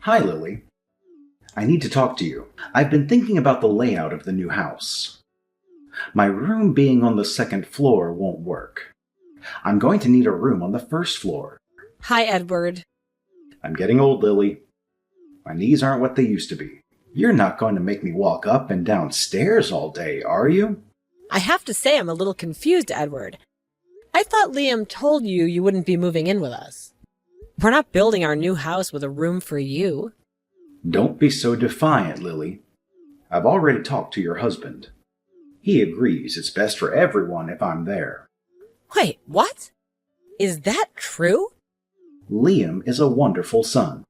Hi, Lily. I need to talk to you. I've been thinking about the layout of the new house. My room being on the second floor won't work. I'm going to need a room on the first floor. Hi, Edward. I'm getting old, Lily. My knees aren't what they used to be. You're not going to make me walk up and down stairs all day, are you? I have to say I'm a little confused, Edward. I thought Liam told you you wouldn't be moving in with us. We're not building our new house with a room for you. Don't be so defiant, Lily. I've already talked to your husband. He agrees it's best for everyone if I'm there. Wait, what? Is that true? Liam is a wonderful son.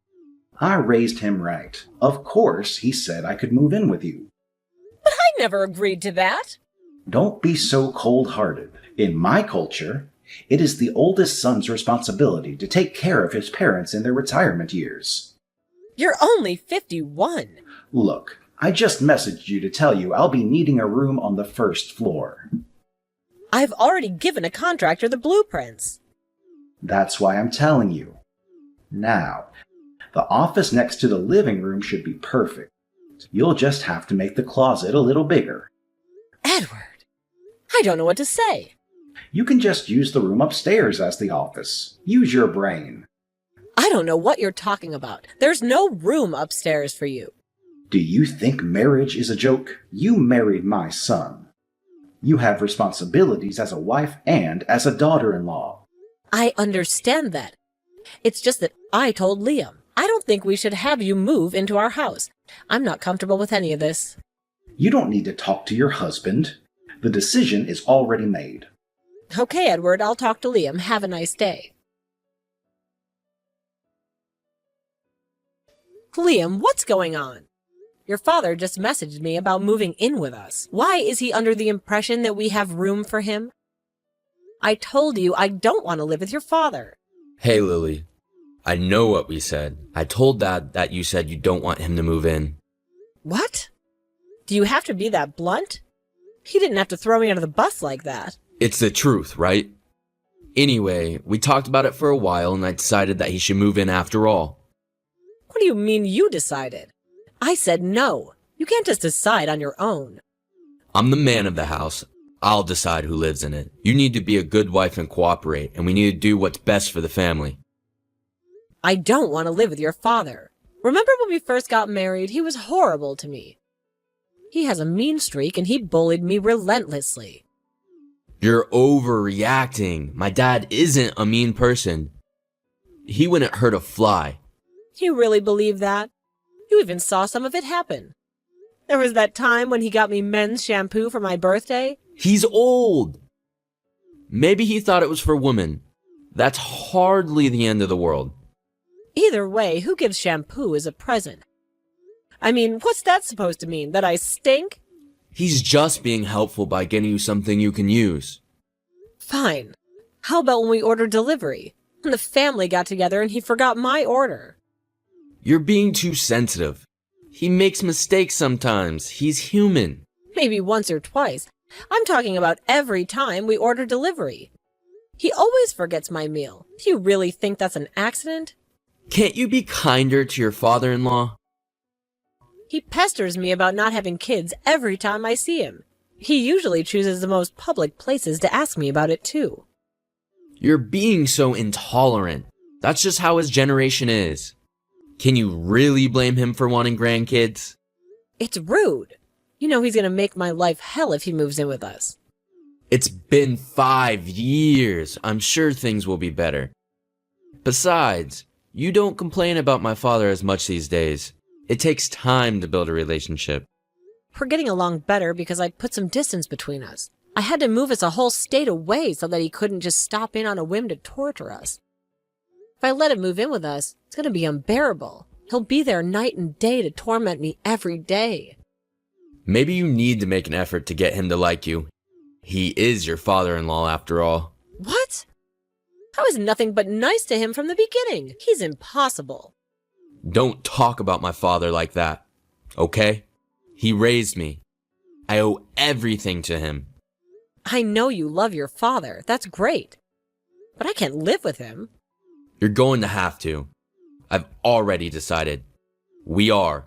I raised him right. Of course, he said I could move in with you. But I never agreed to that. Don't be so cold-hearted. In my culture, it is the oldest son's responsibility to take care of his parents in their retirement years. You're only 51. Look, I just messaged you to tell you I'll be needing a room on the first floor. I've already given a contractor the blueprints. That's why I'm telling you. Now, the office next to the living room should be perfect. You'll just have to make the closet a little bigger. Edward, I don't know what to say. You can just use the room upstairs as the office. Use your brain. I don't know what you're talking about. There's no room upstairs for you. Do you think marriage is a joke? You married my son. You have responsibilities as a wife and as a daughter-in-law. I understand that. It's just that I told Liam. I don't think we should have you move into our house. I'm not comfortable with any of this. You don't need to talk to your husband. The decision is already made. Okay, Edward, I'll talk to Liam. Have a nice day. Liam, what's going on? Your father just messaged me about moving in with us. Why is he under the impression that we have room for him? I told you I don't want to live with your father. Hey, Lily. I know what we said. I told Dad that you said you don't want him to move in. What? Do you have to be that blunt? He didn't have to throw me under the bus like that. It's the truth, right? Anyway, we talked about it for a while and I decided that he should move in after all. What do you mean you decided? I said no. You can't just decide on your own. I'm the man of the house. I'll decide who lives in it. You need to be a good wife and cooperate, and we need to do what's best for the family. I don't want to live with your father. Remember when we first got married? He was horrible to me. He has a mean streak and he bullied me relentlessly. You're overreacting. My dad isn't a mean person. He wouldn't hurt a fly. You really believe that? You even saw some of it happen. There was that time when he got me men's shampoo for my birthday. He's old. Maybe he thought it was for women. That's hardly the end of the world. Either way, who gives shampoo as a present? I mean, what's that supposed to mean? That I stink? He's just being helpful by getting you something you can use. Fine. How about when we order delivery? And the family got together and he forgot my order. You're being too sensitive. He makes mistakes sometimes. He's human. Maybe once or twice. I'm talking about every time we order delivery. He always forgets my meal. Do you really think that's an accident? Can't you be kinder to your father-in-law? He pesters me about not having kids every time I see him. He usually chooses the most public places to ask me about it, too. You're being so intolerant. That's just how his generation is. Can you really blame him for wanting grandkids? It's rude. You know he's going to make my life hell if he moves in with us. It's been 5 years. I'm sure things will be better. Besides, you don't complain about my father as much these days. It takes time to build a relationship. We're getting along better because I put some distance between us. I had to move us a whole state away so that he couldn't just stop in on a whim to torture us. If I let him move in with us, it's going to be unbearable. He'll be there night and day to torment me every day. Maybe you need to make an effort to get him to like you. He is your father-in-law after all. What? I was nothing but nice to him from the beginning. He's impossible. Don't talk about my father like that, okay? He raised me. I owe everything to him. I know you love your father. That's great. But I can't live with him. You're going to have to. I've already decided. We are.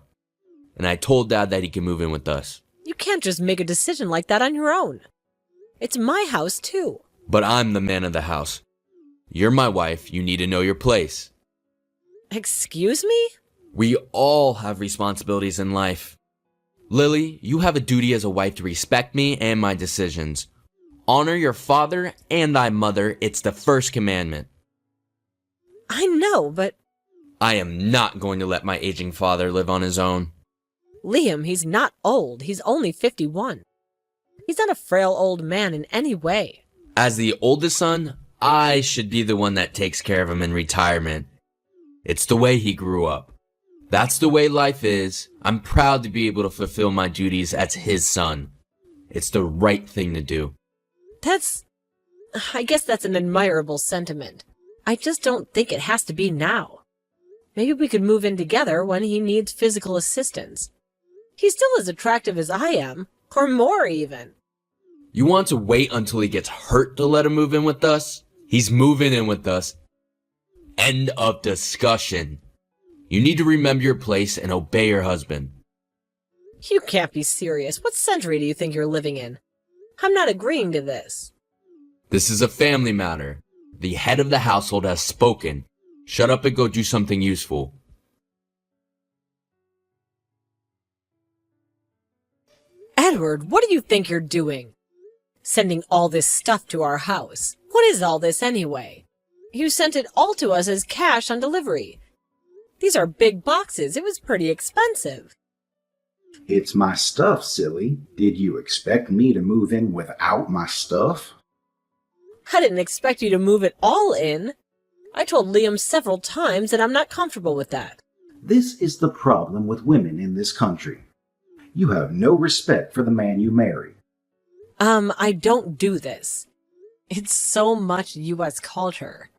And I told Dad that he can move in with us. You can't just make a decision like that on your own. It's my house, too. But I'm the man of the house. You're my wife. You need to know your place. Excuse me? We all have responsibilities in life. Lily, you have a duty as a wife to respect me and my decisions. Honor your father and thy mother. It's the first commandment. I know, but... I am not going to let my aging father live on his own. Liam, he's not old. He's only 51. He's not a frail old man in any way. As the oldest son, I should be the one that takes care of him in retirement. It's the way he grew up. That's the way life is. I'm proud to be able to fulfill my duties as his son. It's the right thing to do. I guess that's an admirable sentiment. I just don't think it has to be now. Maybe we could move in together when he needs physical assistance. He's still as attractive as I am, or more even. You want to wait until he gets hurt to let him move in with us? He's moving in with us. End of discussion. You need to remember your place and obey your husband. You can't be serious. What century do you think you're living in? I'm not agreeing to this. This is a family matter. The head of the household has spoken. Shut up and go do something useful. Edward, what do you think you're doing? Sending all this stuff to our house. What is all this anyway? You sent it all to us as cash on delivery. These are big boxes. It was pretty expensive. It's my stuff, silly. Did you expect me to move in without my stuff? I didn't expect you to move it all in. I told Liam several times that I'm not comfortable with that. This is the problem with women in this country. You have no respect for the man you marry. I don't do this. It's so much U.S. culture.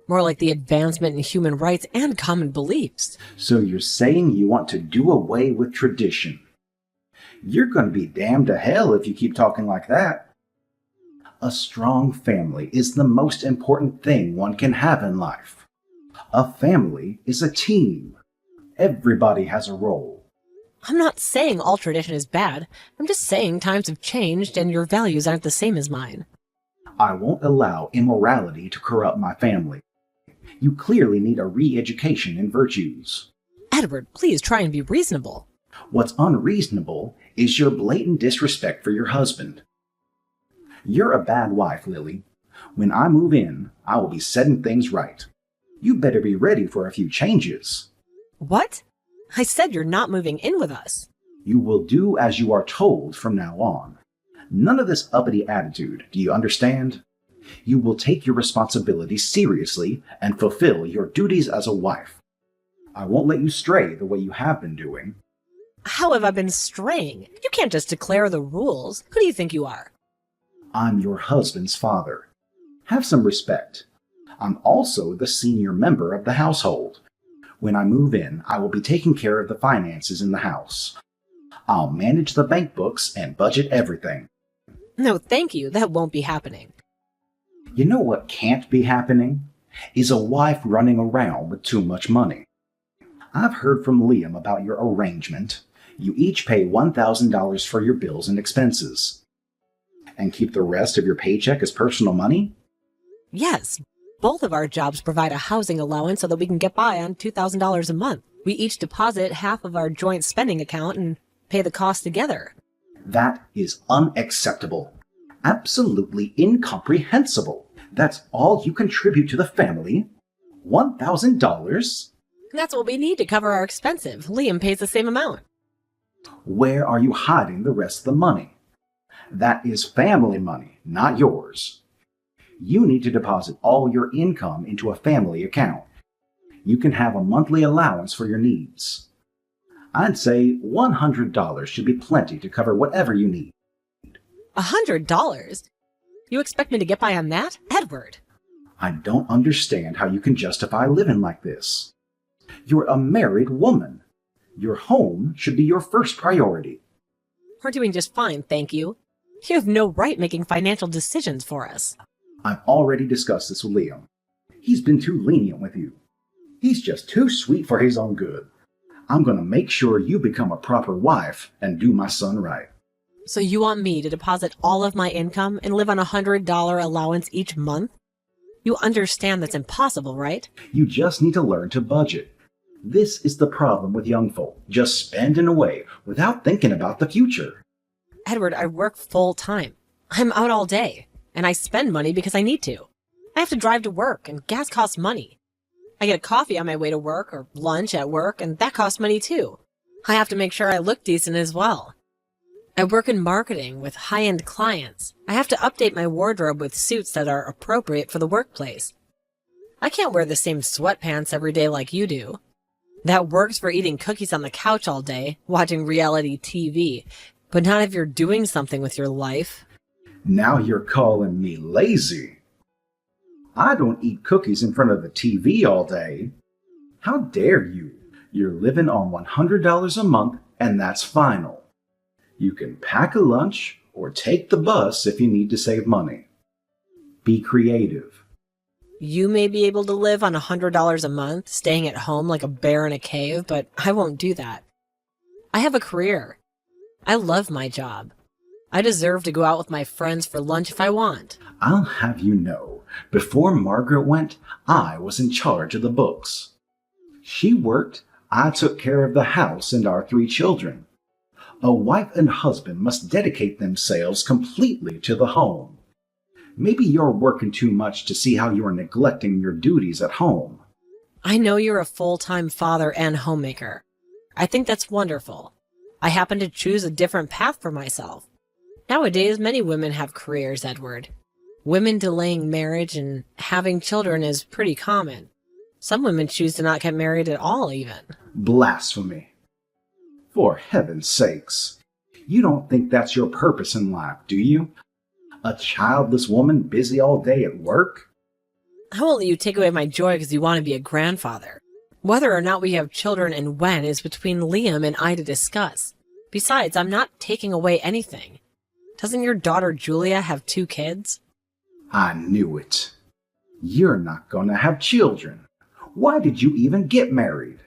More like the advancement in human rights and common beliefs. So you're saying you want to do away with tradition? You're going to be damned to hell if you keep talking like that. A strong family is the most important thing one can have in life. A family is a team. Everybody has a role. I'm not saying all tradition is bad. I'm just saying times have changed and your values aren't the same as mine. I won't allow immorality to corrupt my family. You clearly need a re-education in virtues. Edward, please try and be reasonable. What's unreasonable is your blatant disrespect for your husband. You're a bad wife, Lily. When I move in, I will be setting things right. You better be ready for a few changes. What? I said you're not moving in with us. You will do as you are told from now on. None of this uppity attitude, do you understand? You will take your responsibilities seriously and fulfill your duties as a wife. I won't let you stray the way you have been doing. How have I been straying? You can't just declare the rules. Who do you think you are? I'm your husband's father. Have some respect. I'm also the senior member of the household. When I move in, I will be taking care of the finances in the house. I'll manage the bank books and budget everything. No, thank you. That won't be happening. You know what can't be happening? Is a wife running around with too much money. I've heard from Liam about your arrangement. You each pay $1,000 for your bills and expenses. And keep the rest of your paycheck as personal money? Yes. Both of our jobs provide a housing allowance so that we can get by on $2,000 a month. We each deposit half of our joint spending account and pay the cost together. That is unacceptable. Absolutely incomprehensible. That's all you contribute to the family? $1,000? That's what we need to cover our expenses. Liam pays the same amount. Where are you hiding the rest of the money? That is family money, not yours. You need to deposit all your income into a family account. You can have a monthly allowance for your needs. I'd say $100 should be plenty to cover whatever you need. $100? You expect me to get by on that? Edward! I don't understand how you can justify living like this. You're a married woman. Your home should be your first priority. We're doing just fine, thank you. You have no right making financial decisions for us. I've already discussed this with Liam. He's been too lenient with you. He's just too sweet for his own good. I'm going to make sure you become a proper wife and do my son right. So you want me to deposit all of my income and live on a $100 allowance each month? You understand that's impossible, right? You just need to learn to budget. This is the problem with young folk, just spending away without thinking about the future. Edward, I work full time. I'm out all day, and I spend money because I need to. I have to drive to work, and gas costs money. I get a coffee on my way to work or lunch at work, and that costs money too. I have to make sure I look decent as well. I work in marketing with high-end clients. I have to update my wardrobe with suits that are appropriate for the workplace. I can't wear the same sweatpants every day like you do. That works for eating cookies on the couch all day, watching reality TV, but not if you're doing something with your life. Now you're calling me lazy. I don't eat cookies in front of the TV all day. How dare you? You're living on $100 a month, and that's final. You can pack a lunch or take the bus if you need to save money. Be creative. You may be able to live on $100 a month, staying at home like a bear in a cave, but I won't do that. I have a career. I love my job. I deserve to go out with my friends for lunch if I want. I'll have you know, before Margaret went, I was in charge of the books. She worked, I took care of the house and our 3 children. A wife and husband must dedicate themselves completely to the home. Maybe you're working too much to see how you're neglecting your duties at home. I know you're a full-time father and homemaker. I think that's wonderful. I happen to choose a different path for myself. Nowadays, many women have careers, Edward. Women delaying marriage and having children is pretty common. Some women choose to not get married at all, even. Blasphemy. For heaven's sakes. You don't think that's your purpose in life, do you? A childless woman busy all day at work? I won't let you take away my joy because you want to be a grandfather. Whether or not we have children and when is between Liam and I to discuss. Besides, I'm not taking away anything. Doesn't your daughter Julia have 2 kids? I knew it. You're not gonna have children. Why did you even get married?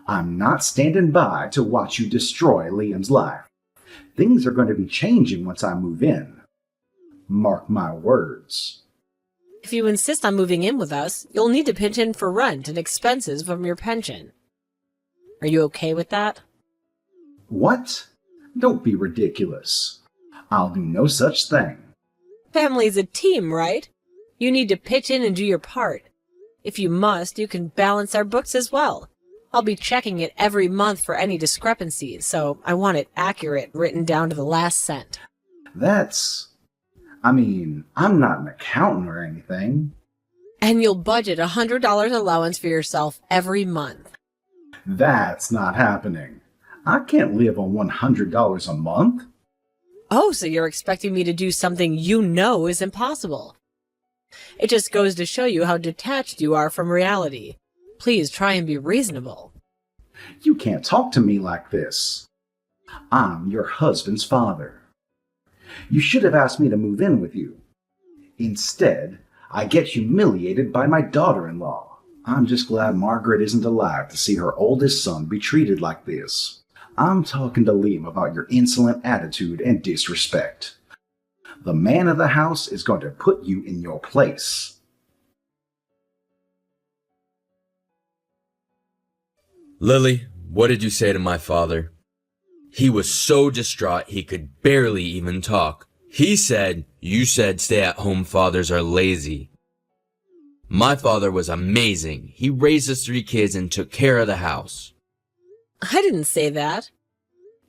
I'm not standing by to watch you destroy Liam's life. Things are going to be changing once I move in. Mark my words. If you insist on moving in with us, you'll need to pitch in for rent and expenses from your pension. Are you okay with that? What? Don't be ridiculous. I'll do no such thing. Family's a team, right? You need to pitch in and do your part. If you must, you can balance our books as well. I'll be checking it every month for any discrepancies, so I want it accurate, written down to the last cent. I'm not an accountant or anything. And you'll budget $100 allowance for yourself every month. That's not happening. I can't live on $100 a month. Oh, so you're expecting me to do something you know is impossible. It just goes to show you how detached you are from reality. Please try and be reasonable. You can't talk to me like this. I'm your husband's father. You should have asked me to move in with you. Instead, I get humiliated by my daughter-in-law. I'm just glad Margaret isn't alive to see her oldest son be treated like this. I'm talking to Liam about your insolent attitude and disrespect. The man of the house is going to put you in your place. Lily, what did you say to my father? He was so distraught he could barely even talk. He said, you said stay-at-home fathers are lazy. My father was amazing. He raised us 3 kids and took care of the house. I didn't say that.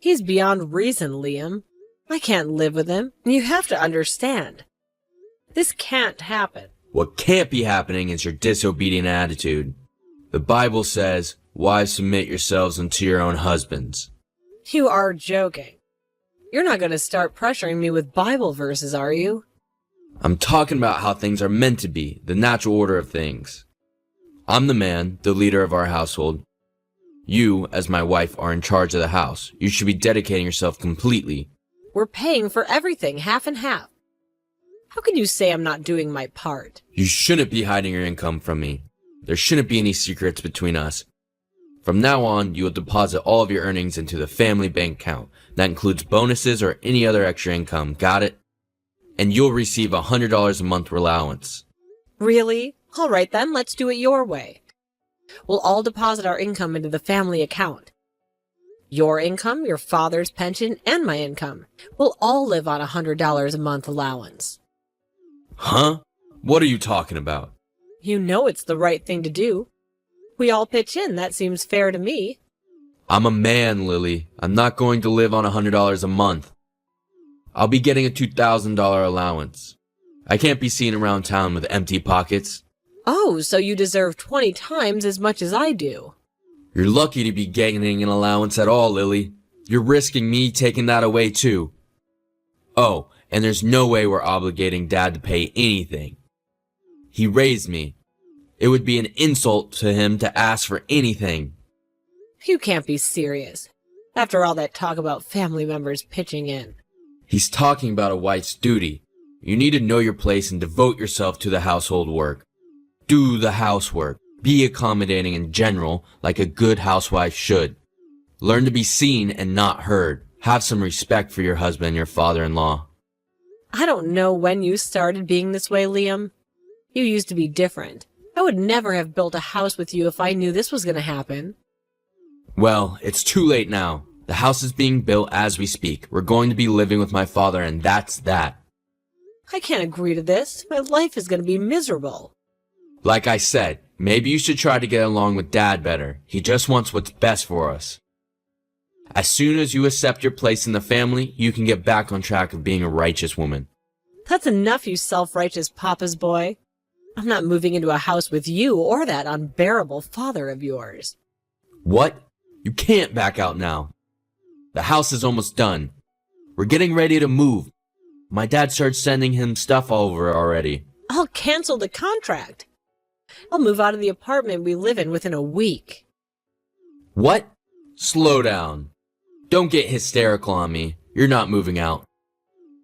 He's beyond reason, Liam. I can't live with him, and you have to understand. This can't happen. What can't be happening is your disobedient attitude. The Bible says, wives, submit yourselves unto your own husbands. You are joking. You're not going to start pressuring me with Bible verses, are you? I'm talking about how things are meant to be, the natural order of things. I'm the man, the leader of our household. You, as my wife, are in charge of the house. You should be dedicating yourself completely. We're paying for everything, half and half. How can you say I'm not doing my part? You shouldn't be hiding your income from me. There shouldn't be any secrets between us. From now on, you will deposit all of your earnings into the family bank account. That includes bonuses or any other extra income, got it? And you'll receive $100 a month allowance. Really? All right then, let's do it your way. We'll all deposit our income into the family account. Your income, your father's pension, and my income. We'll all live on $100 a month allowance. Huh? What are you talking about? You know it's the right thing to do. We all pitch in, that seems fair to me. I'm a man, Lily. I'm not going to live on $100 a month. I'll be getting a $2,000 allowance. I can't be seen around town with empty pockets. Oh, so you deserve 20 times as much as I do. You're lucky to be getting an allowance at all, Lily. You're risking me taking that away too. Oh, and there's no way we're obligating Dad to pay anything. He raised me. It would be an insult to him to ask for anything. You can't be serious. After all that talk about family members pitching in. He's talking about a wife's duty. You need to know your place and devote yourself to the household work. Do the housework. Be accommodating in general, like a good housewife should. Learn to be seen and not heard. Have some respect for your husband and your father-in-law. I don't know when you started being this way, Liam. You used to be different. I would never have built a house with you if I knew this was going to happen. Well, it's too late now. The house is being built as we speak. We're going to be living with my father, and that's that. I can't agree to this. My life is going to be miserable. Like I said, maybe you should try to get along with Dad better. He just wants what's best for us. As soon as you accept your place in the family, you can get back on track of being a righteous woman. That's enough, you self-righteous papa's boy. I'm not moving into a house with you or that unbearable father of yours. What? You can't back out now. The house is almost done. We're getting ready to move. My dad started sending him stuff over already. I'll cancel the contract. I'll move out of the apartment we live in within a week. What? Slow down. Don't get hysterical on me. You're not moving out.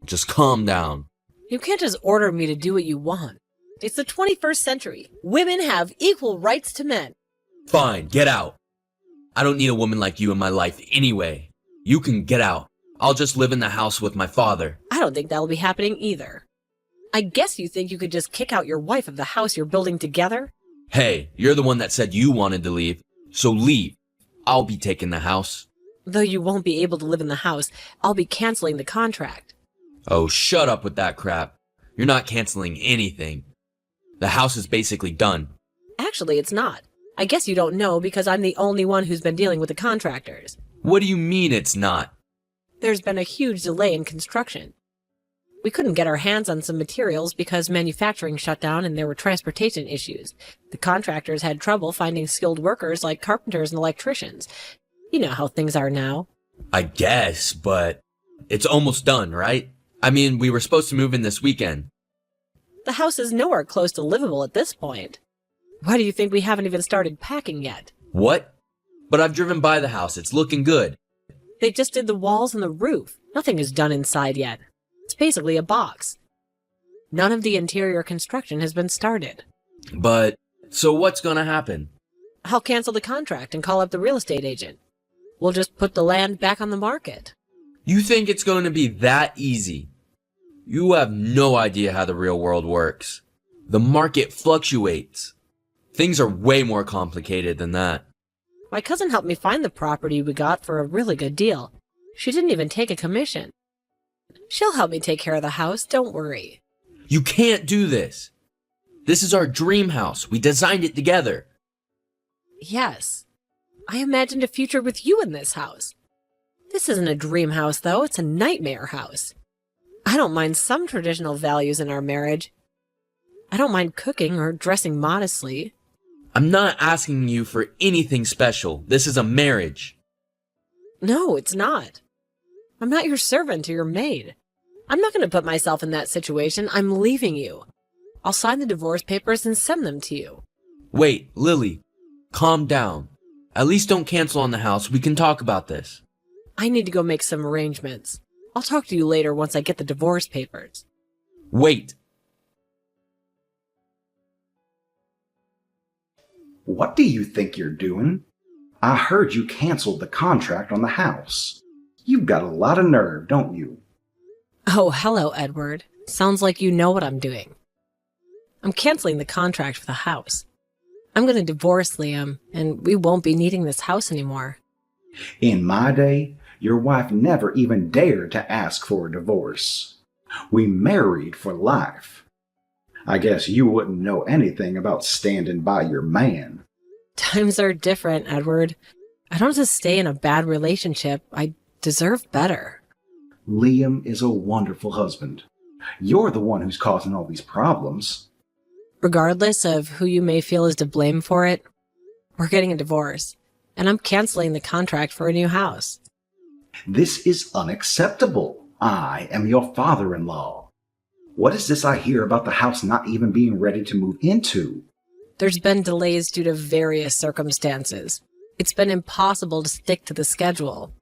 Just calm down. You can't just order me to do what you want. It's the 21st century. Women have equal rights to men. Fine, get out. I don't need a woman like you in my life anyway. You can get out. I'll just live in the house with my father. I don't think that'll be happening either. I guess you think you could just kick out your wife of the house you're building together? Hey, you're the one that said you wanted to leave, so leave. I'll be taking the house. Though you won't be able to live in the house, I'll be canceling the contract. Oh, shut up with that crap. You're not canceling anything. The house is basically done. Actually, it's not. I guess you don't know because I'm the only one who's been dealing with the contractors. What do you mean it's not? There's been a huge delay in construction. We couldn't get our hands on some materials because manufacturing shut down and there were transportation issues. The contractors had trouble finding skilled workers like carpenters and electricians. You know how things are now. I guess, but it's almost done, right? I mean, we were supposed to move in this weekend. The house is nowhere close to livable at this point. Why do you think we haven't even started packing yet? What? But I've driven by the house. It's looking good. They just did the walls and the roof. Nothing is done inside yet. It's basically a box. None of the interior construction has been started. But, so what's gonna happen? I'll cancel the contract and call up the real estate agent. We'll just put the land back on the market. You think it's going to be that easy? You have no idea how the real world works. The market fluctuates. Things are way more complicated than that. My cousin helped me find the property we got for a really good deal. She didn't even take a commission. She'll help me take care of the house, don't worry. You can't do this. This is our dream house. We designed it together. Yes. I imagined a future with you in this house. This isn't a dream house, though. It's a nightmare house. I don't mind some traditional values in our marriage. I don't mind cooking or dressing modestly. I'm not asking you for anything special. This is a marriage. No, it's not. I'm not your servant or your maid. I'm not going to put myself in that situation. I'm leaving you. I'll sign the divorce papers and send them to you. Wait, Lily. Calm down. At least don't cancel on the house. We can talk about this. I need to go make some arrangements. I'll talk to you later once I get the divorce papers. Wait. What do you think you're doing? I heard you canceled the contract on the house. You've got a lot of nerve, don't you? Oh, hello, Edward. Sounds like you know what I'm doing. I'm canceling the contract for the house. I'm going to divorce Liam, and we won't be needing this house anymore. In my day, your wife never even dared to ask for a divorce. We married for life. I guess you wouldn't know anything about standing by your man. Times are different, Edward. I don't have to stay in a bad relationship. I deserve better. Liam is a wonderful husband. You're the one who's causing all these problems. Regardless of who you may feel is to blame for it, we're getting a divorce, and I'm canceling the contract for a new house. This is unacceptable. I am your father-in-law. What is this I hear about the house not even being ready to move into? There's been delays due to various circumstances. It's been impossible to stick to the schedule.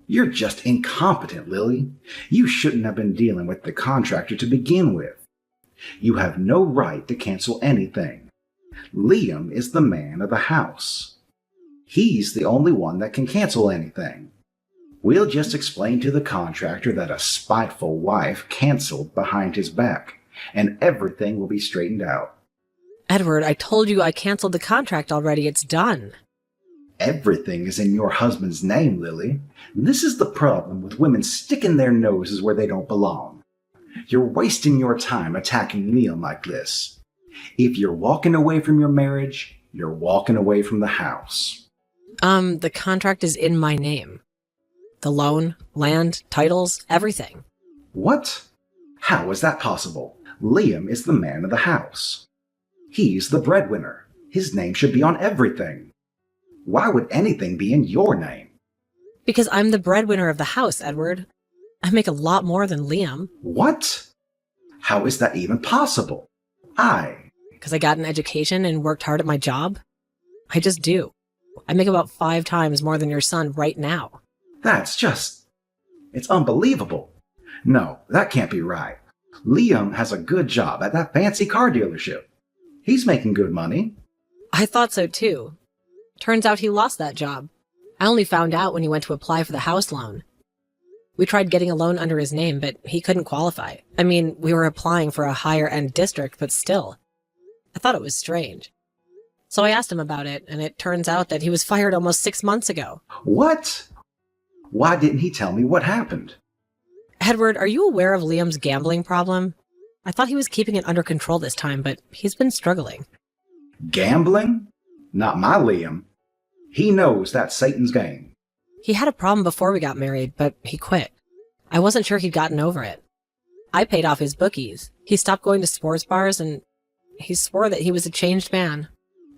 You're just incompetent, Lily. You shouldn't have been dealing with the contractor to begin with. You have no right to cancel anything. Liam is the man of the house. He's the only one that can cancel anything. We'll just explain to the contractor that a spiteful wife canceled behind his back, and everything will be straightened out. Edward, I told you I canceled the contract already. It's done. Everything is in your husband's name, Lily. This is the problem with women sticking their noses where they don't belong. You're wasting your time attacking Liam like this. If you're walking away from your marriage, you're walking away from the house. The contract is in my name. The loan, land, titles, everything. What? How is that possible? Liam is the man of the house. He's the breadwinner. His name should be on everything. Why would anything be in your name? Because I'm the breadwinner of the house, Edward. I make a lot more than Liam. What? How is that even possible? Because I got an education and worked hard at my job. I just do. I make about 5 times more than your son right now. It's unbelievable. No, that can't be right. Liam has a good job at that fancy car dealership. He's making good money. I thought so too. Turns out he lost that job. I only found out when he went to apply for the house loan. We tried getting a loan under his name, but he couldn't qualify. I mean, we were applying for a higher-end district, but still. I thought it was strange. So I asked him about it, and it turns out that he was fired almost 6 months ago. What? Why didn't he tell me what happened? Edward, are you aware of Liam's gambling problem? I thought he was keeping it under control this time, but he's been struggling. Gambling? Not my Liam. He knows that's Satan's game. He had a problem before we got married, but he quit. I wasn't sure he'd gotten over it. I paid off his bookies. He stopped going to sports bars, and he swore that he was a changed man.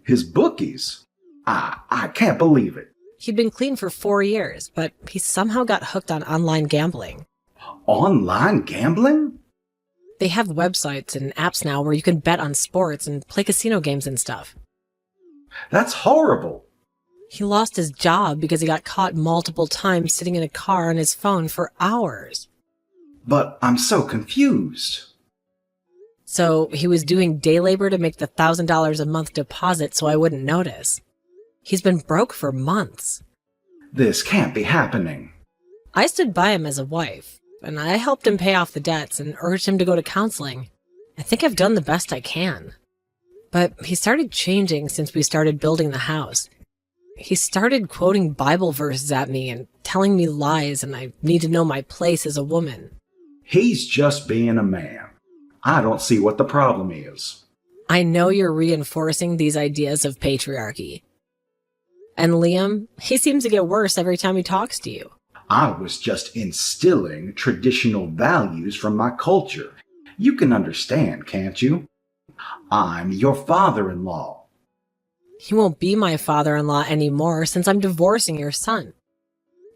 His bookies? I can't believe it. He'd been clean for 4 years, but he somehow got hooked on online gambling. Online gambling? They have websites and apps now where you can bet on sports and play casino games and stuff. That's horrible. He lost his job because he got caught multiple times sitting in a car on his phone for hours. But I'm so confused. So he was doing day labor to make the $1,000 a month deposit so I wouldn't notice. He's been broke for months. This can't be happening. I stood by him as a wife, and I helped him pay off the debts and urged him to go to counseling. I think I've done the best I can. But he started changing since we started building the house. He started quoting Bible verses at me and telling me lies, and I need to know my place as a woman. He's just being a man. I don't see what the problem is. I know you're reinforcing these ideas of patriarchy. And Liam, he seems to get worse every time he talks to you. I was just instilling traditional values from my culture. You can understand, can't you? I'm your father-in-law. He won't be my father-in-law anymore since I'm divorcing your son.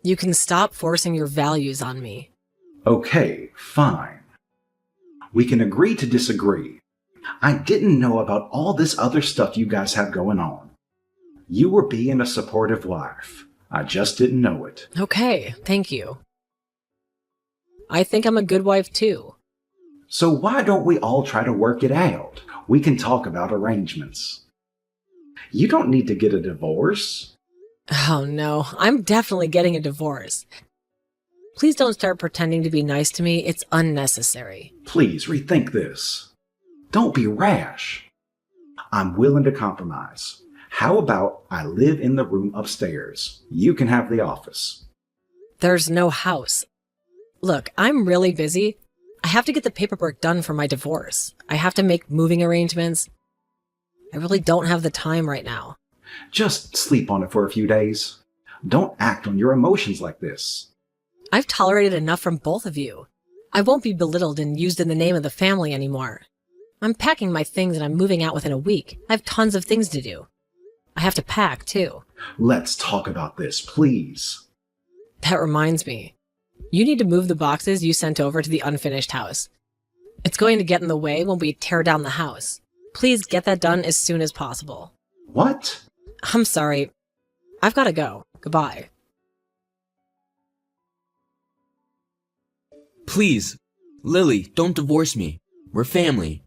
You can stop forcing your values on me. Okay, fine. We can agree to disagree. I didn't know about all this other stuff you guys have going on. You were being a supportive wife. I just didn't know it. Okay, thank you. I think I'm a good wife too. So why don't we all try to work it out? We can talk about arrangements. You don't need to get a divorce. Oh no, I'm definitely getting a divorce. Please don't start pretending to be nice to me. It's unnecessary. Please rethink this. Don't be rash. I'm willing to compromise. How about I live in the room upstairs? You can have the office. There's no house. Look, I'm really busy. I have to get the paperwork done for my divorce. I have to make moving arrangements. I really don't have the time right now. Just sleep on it for a few days. Don't act on your emotions like this. I've tolerated enough from both of you. I won't be belittled and used in the name of the family anymore. I'm packing my things and I'm moving out within a week. I have tons of things to do. I have to pack, too. Let's talk about this, please. That reminds me. You need to move the boxes you sent over to the unfinished house. It's going to get in the way when we tear down the house. Please get that done as soon as possible. What? I'm sorry. I've got to go. Goodbye. Please, Lily, don't divorce me. We're family.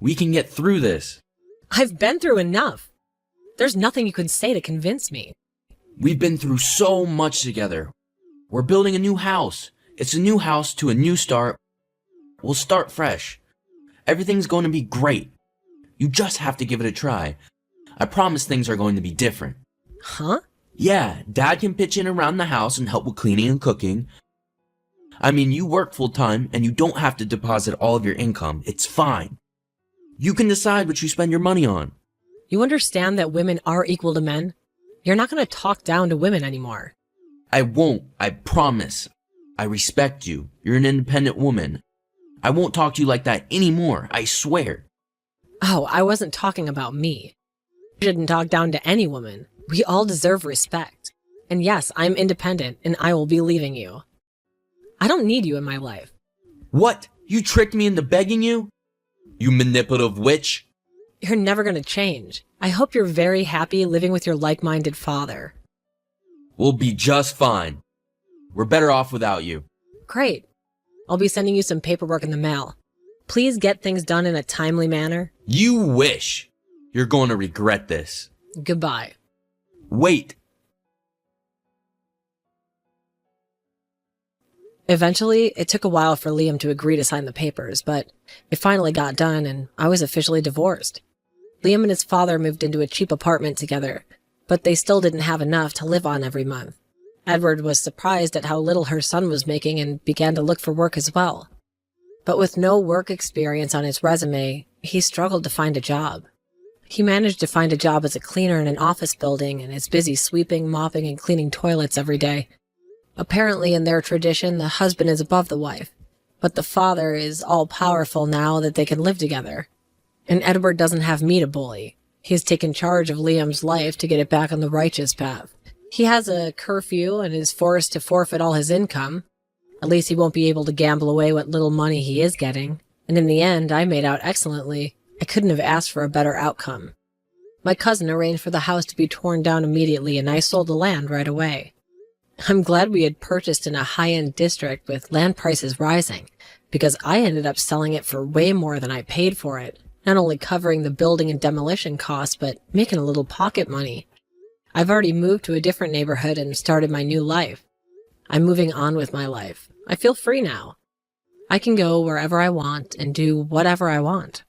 We can get through this. I've been through enough. There's nothing you can say to convince me. We've been through so much together. We're building a new house. It's a new house to a new start. We'll start fresh. Everything's going to be great. You just have to give it a try. I promise things are going to be different. Huh? Yeah, Dad can pitch in around the house and help with cleaning and cooking. I mean, you work full-time and you don't have to deposit all of your income. It's fine. You can decide what you spend your money on. You understand that women are equal to men? You're not going to talk down to women anymore. I won't. I promise. I respect you. You're an independent woman. I won't talk to you like that anymore. I swear. Oh, I wasn't talking about me. You shouldn't talk down to any woman. We all deserve respect. And yes, I'm independent and I will be leaving you. I don't need you in my life. What? You tricked me into begging you? You manipulative witch? You're never going to change. I hope you're very happy living with your like-minded father. We'll be just fine. We're better off without you. Great. I'll be sending you some paperwork in the mail. Please get things done in a timely manner. You wish. You're going to regret this. Goodbye. Wait. Eventually, it took a while for Liam to agree to sign the papers, but it finally got done and I was officially divorced. Liam and his father moved into a cheap apartment together, but they still didn't have enough to live on every month. Edward was surprised at how little her son was making and began to look for work as well. But with no work experience on his resume, he struggled to find a job. He managed to find a job as a cleaner in an office building and is busy sweeping, mopping, and cleaning toilets every day. Apparently, in their tradition, the husband is above the wife, but the father is all-powerful now that they can live together. And Edward doesn't have me to bully. He's taken charge of Liam's life to get it back on the righteous path. He has a curfew and is forced to forfeit all his income. At least he won't be able to gamble away what little money he is getting. And in the end, I made out excellently. I couldn't have asked for a better outcome. My cousin arranged for the house to be torn down immediately, and I sold the land right away. I'm glad we had purchased in a high-end district with land prices rising, because I ended up selling it for way more than I paid for it, not only covering the building and demolition costs, but making a little pocket money. I've already moved to a different neighborhood and started my new life. I'm moving on with my life. I feel free now. I can go wherever I want and do whatever I want.